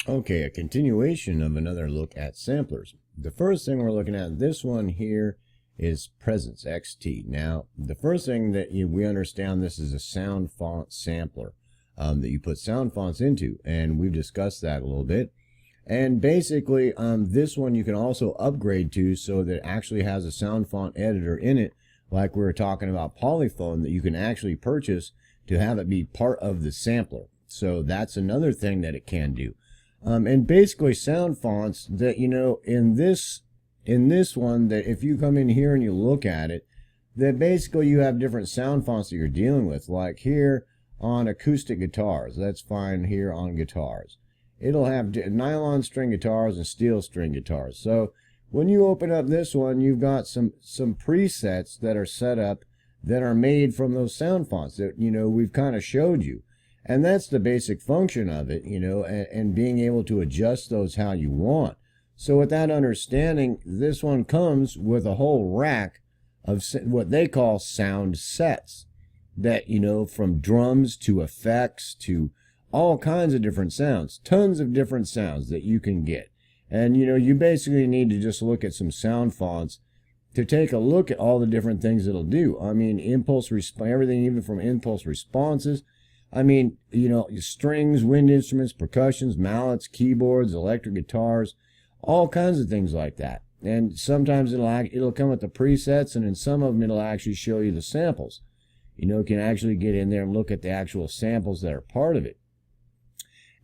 Okay, a continuation of another look at samplers. The first thing we're looking at, this one here, is Presence XT. Now, the first thing that we understand, this is a sound font sampler that you put sound fonts into, and we've discussed that a little bit. And basically, this one you can also upgrade to so that it actually has a sound font editor in it, like we were talking about Polyphone, that you can actually purchase to have it be part of the sampler. So that's another thing that it can do. And basically sound fonts that, in this one, that if you come in here and you look at it, that basically you have different sound fonts that you're dealing with. Like here on acoustic guitars, that's fine here on guitars. It'll have nylon string guitars and steel string guitars. So when you open up this one, you've got some presets that are set up that are made from those sound fonts that, we've kind of showed you. And that's the basic function of it, and being able to adjust those how you want. So with that understanding, this one comes with a whole rack of what they call sound sets that, from drums to effects to all kinds of different sounds, tons of different sounds that you can get. And, you basically need to just look at some sound fonts to take a look at all the different things it'll do. I mean, everything, even from impulse responses. I mean, strings, wind instruments, percussions, mallets, keyboards, electric guitars, all kinds of things like that. And sometimes it'll come with the presets, and in some of them it'll actually show you the samples. You can actually get in there and look at the actual samples that are part of it.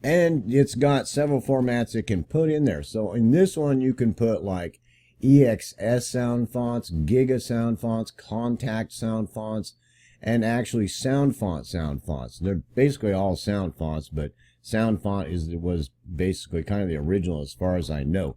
And it's got several formats it can put in there. So in this one you can put like EXS sound fonts, Giga sound fonts, Contact sound fonts, and actually sound fonts. They're basically all sound fonts, but sound font was basically kind of the original as far as I know.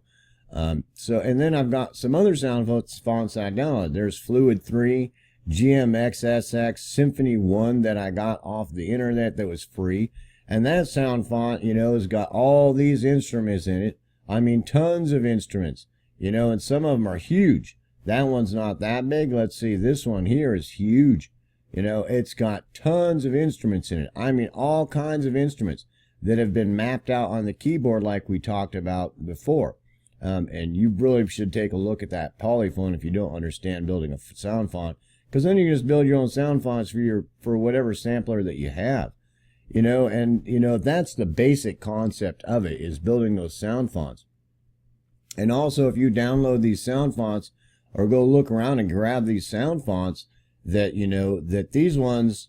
And then I've got some other sound fonts that I downloaded. There's Fluid 3, GMXSX, Symphony 1 that I got off the internet that was free. And that sound font, has got all these instruments in it. I mean, tons of instruments, and some of them are huge. That one's not that big. Let's see, this one here is huge. It's got tons of instruments in it. I mean, all kinds of instruments that have been mapped out on the keyboard like we talked about before. And you really should take a look at that Polyphone if you don't understand building a sound font, because then you can just build your own sound fonts for whatever sampler that you have. That's the basic concept of it, is building those sound fonts. And also, if you download these sound fonts or go look around and grab these sound fonts, that that these ones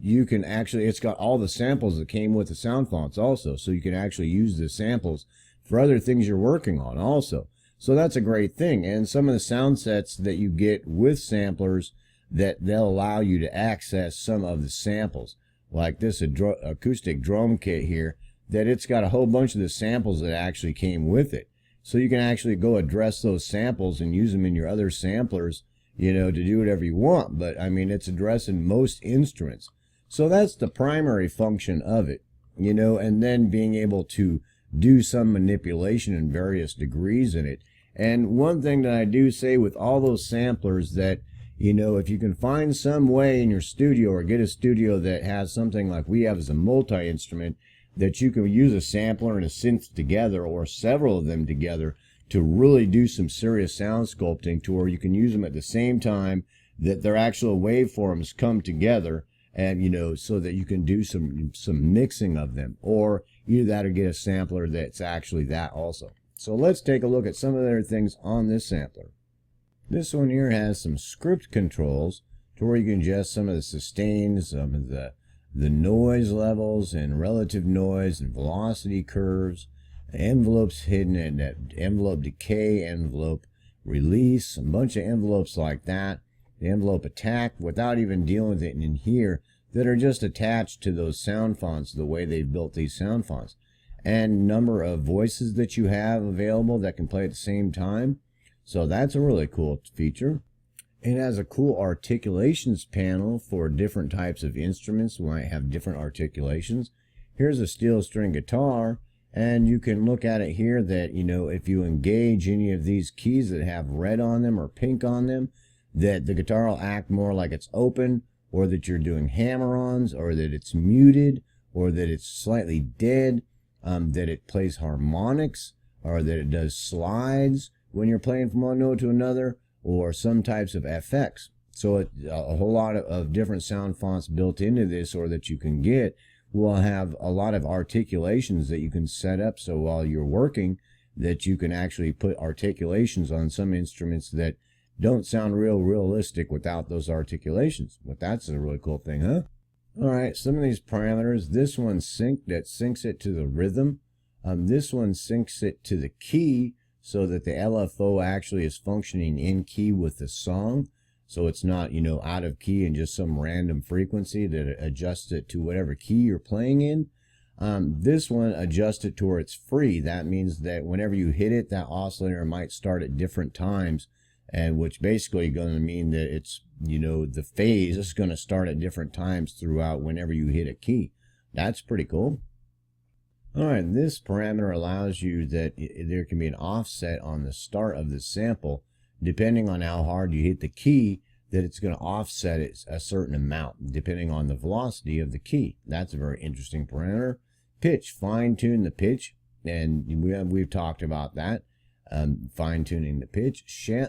you can actually, it's got all the samples that came with the sound fonts also, so you can actually use the samples for other things you're working on also. So that's a great thing. And some of the sound sets that you get with samplers, that they'll allow you to access some of the samples, like this acoustic drum kit here, that it's got a whole bunch of the samples that actually came with it. So you can actually go address those samples and use them in your other samplers, to do whatever you want. But I mean, it's addressing most instruments. So that's the primary function of it, and then being able to do some manipulation in various degrees in it. And one thing that I do say with all those samplers, that, if you can find some way in your studio, or get a studio that has something like we have as a multi-instrument, that you can use a sampler and a synth together, or several of them together, to really do some serious sound sculpting, to where you can use them at the same time that their actual waveforms come together, and so that you can do some mixing of them, or either that or get a sampler that's actually that also. So let's take a look at some of the other things on this sampler. This one here has some script controls to where you can adjust some of the sustains, some of the noise levels and relative noise and velocity curves, envelopes hidden in that envelope decay, envelope release, a bunch of envelopes like that, the envelope attack, without even dealing with it in here, that are just attached to those sound fonts, the way they've built these sound fonts. And number of voices that you have available that can play at the same time. So that's a really cool feature. It has a cool articulations panel for different types of instruments. We might have different articulations. Here's a steel string guitar, and you can look at it here that, if you engage any of these keys that have red on them or pink on them, that the guitar will act more like it's open, or that you're doing hammer-ons, or that it's muted, or that it's slightly dead. that it plays harmonics, or that it does slides when you're playing from one note to another, or some types of FX. So a whole lot of different sound fonts built into this, or that you can get, will have a lot of articulations that you can set up, so while you're working, that you can actually put articulations on some instruments that don't sound realistic without those articulations. But that's a really cool thing, huh? All right, some of these parameters. This one syncs it to the rhythm. This one syncs it to the key, so that the LFO actually is functioning in key with the song. So it's not, out of key and just some random frequency, that adjusts it to whatever key you're playing in. This one adjusts it to where it's free. That means that whenever you hit it, that oscillator might start at different times, and which basically going to mean that it's, the phase is going to start at different times throughout whenever you hit a key. That's pretty cool. All right, this parameter allows you that there can be an offset on the start of the sample. Depending on how hard you hit the key, that it's going to offset it a certain amount, depending on the velocity of the key. That's a very interesting parameter. Pitch, fine-tune the pitch, and we've talked about that. Fine-tuning the pitch.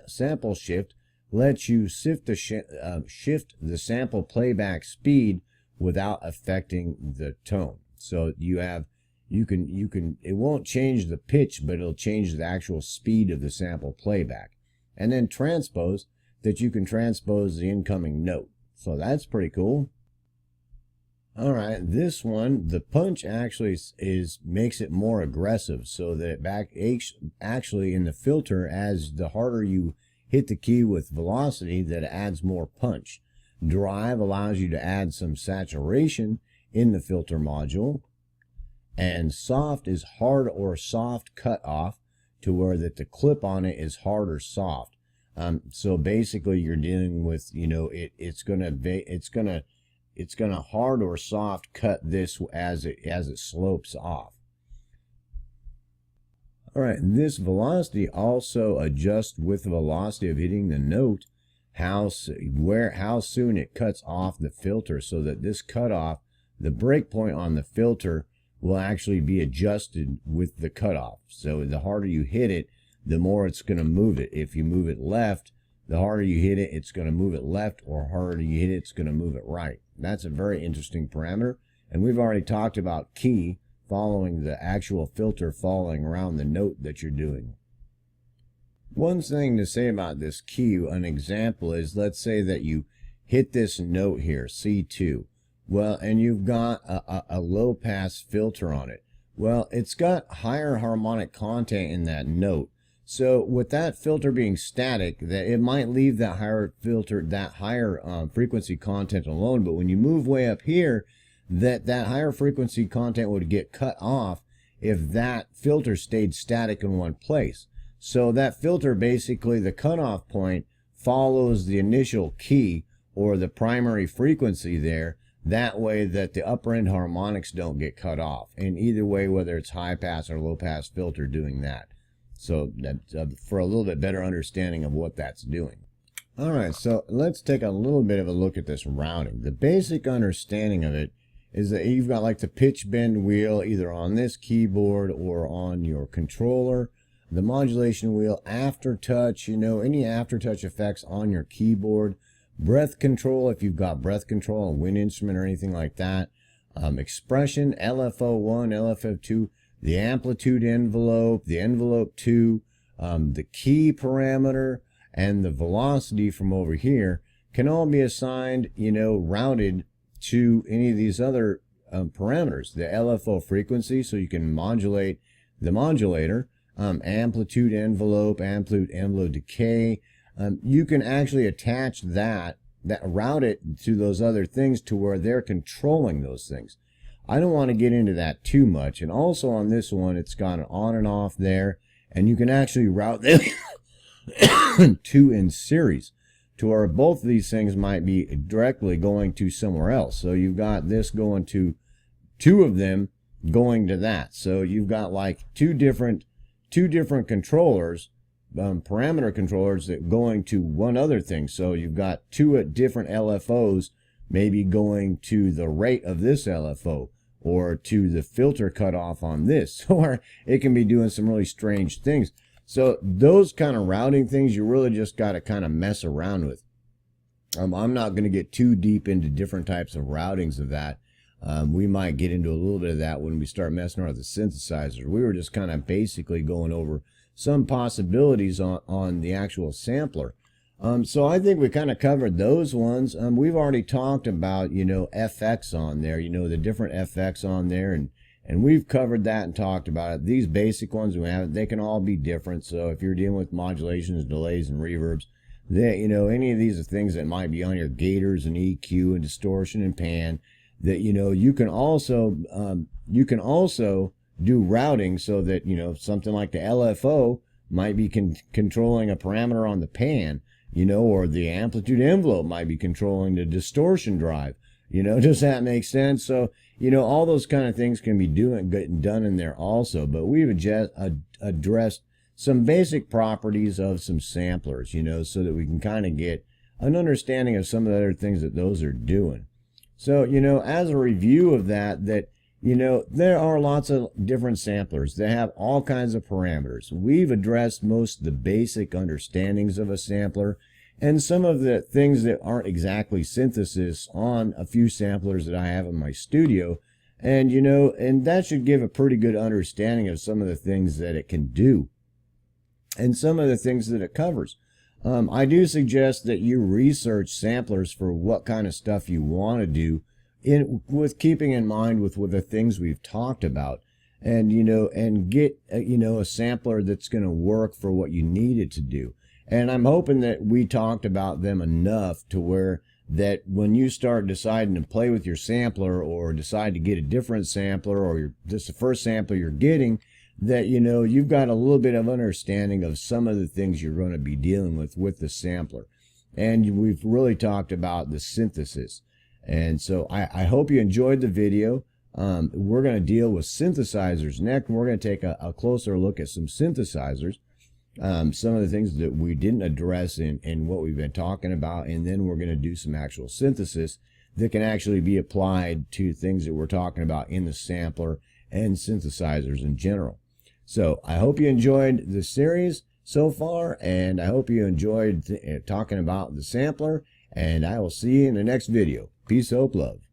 Sample shift lets you shift the sample playback speed without affecting the tone. So you can it won't change the pitch, but it'll change the actual speed of the sample playback. And then transpose, that you can transpose the incoming note. So that's pretty cool. All right, this one, the punch actually makes it more aggressive, so that it actually in the filter, as the harder you hit the key with velocity, that it adds more punch. Drive allows you to add some saturation in the filter module. And soft is hard or soft cut off, to where that the clip on it is hard or soft. So basically you're dealing with, it's gonna hard or soft cut this as it slopes off. All right, this velocity also adjusts with the velocity of hitting the note, how soon it cuts off the filter, so that this cutoff, the breakpoint on the filter, will actually be adjusted with the cutoff. So the harder you hit it, the more it's going to move it. If you move it left, the harder you hit it, it's going to move it left, or harder you hit it, it's going to move it right. That's a very interesting parameter. And we've already talked about key following the actual filter following around the note that you're doing. One thing to say about this key, an example is, let's say that you hit this note here, C2. Well, and you've got a low pass filter on it. Well, it's got higher harmonic content in that note. So with that filter being static, that it might leave that higher filter, that higher frequency content alone. But when you move way up here, that higher frequency content would get cut off if that filter stayed static in one place. So that filter, basically the cutoff point, follows the initial key or the primary frequency there. That way that the upper end harmonics don't get cut off. And either way, whether it's high pass or low pass filter doing that. So that's for a little bit better understanding of what that's doing. All right, so let's take a little bit of a look at this routing. The basic understanding of it is that you've got like the pitch bend wheel either on this keyboard or on your controller. The modulation wheel, aftertouch, any aftertouch effects on your keyboard. Breath control, if you've got breath control on a wind instrument or anything like that. Expression, LFO1, LFO2, the amplitude envelope, the envelope 2, the key parameter, and the velocity from over here can all be assigned, routed to any of these other parameters. The LFO frequency, so you can modulate the modulator, amplitude envelope, amplitude envelope decay. You can actually attach that route it to those other things to where they're controlling those things. I don't want to get into that too much. And also on this one, it's got an on and off there, and you can actually route them two in series to where both of these things might be directly going to somewhere else. So you've got this going to two of them going to that. So you've got like two different controllers, parameter controllers that going to one other thing. So you've got two different LFOs maybe going to the rate of this LFO, or to the filter cutoff on this, or it can be doing some really strange things. So those kind of routing things, you really just got to kind of mess around with. I'm not going to get too deep into different types of routings of that. We might get into a little bit of that when we start messing around with the synthesizers. We were just kind of basically going over some possibilities on the actual sampler. So I think we kind of covered those ones. We've already talked about, FX on there, the different FX on there, and we've covered that and talked about it. These basic ones we have, they can all be different. So if you're dealing with modulations, delays, and reverbs, any of these are things that might be on your gators and EQ and distortion and pan, that you can also do routing so that something like the LFO might be controlling a parameter on the pan, or the amplitude envelope might be controlling the distortion drive. Does that make sense? So all those kind of things can be done in there also. But we've addressed some basic properties of some samplers, so that we can kind of get an understanding of some of the other things that those are doing. So, as a review of that, there are lots of different samplers. They have all kinds of parameters. We've addressed most of the basic understandings of a sampler and some of the things that aren't exactly synthesis on a few samplers that I have in my studio. And, and that should give a pretty good understanding of some of the things that it can do and some of the things that it covers. I do suggest that you research samplers for what kind of stuff you want to do, with keeping in mind with the things we've talked about, and and get a sampler that's going to work for what you need it to do. And I'm hoping that we talked about them enough to where that when you start deciding to play with your sampler or decide to get a different sampler, or this is the first sampler you're getting, that you've got a little bit of understanding of some of the things you're going to be dealing with the sampler. And we've really talked about the synthesis. And so I hope you enjoyed the video. We're going to deal with synthesizers next. We're going to take a closer look at some synthesizers, some of the things that we didn't address in what we've been talking about, and then we're going to do some actual synthesis that can actually be applied to things that we're talking about in the sampler and synthesizers in general. So I hope you enjoyed the series so far, and I hope you enjoyed talking about the sampler, and I will see you in the next video. Peace, hope, love.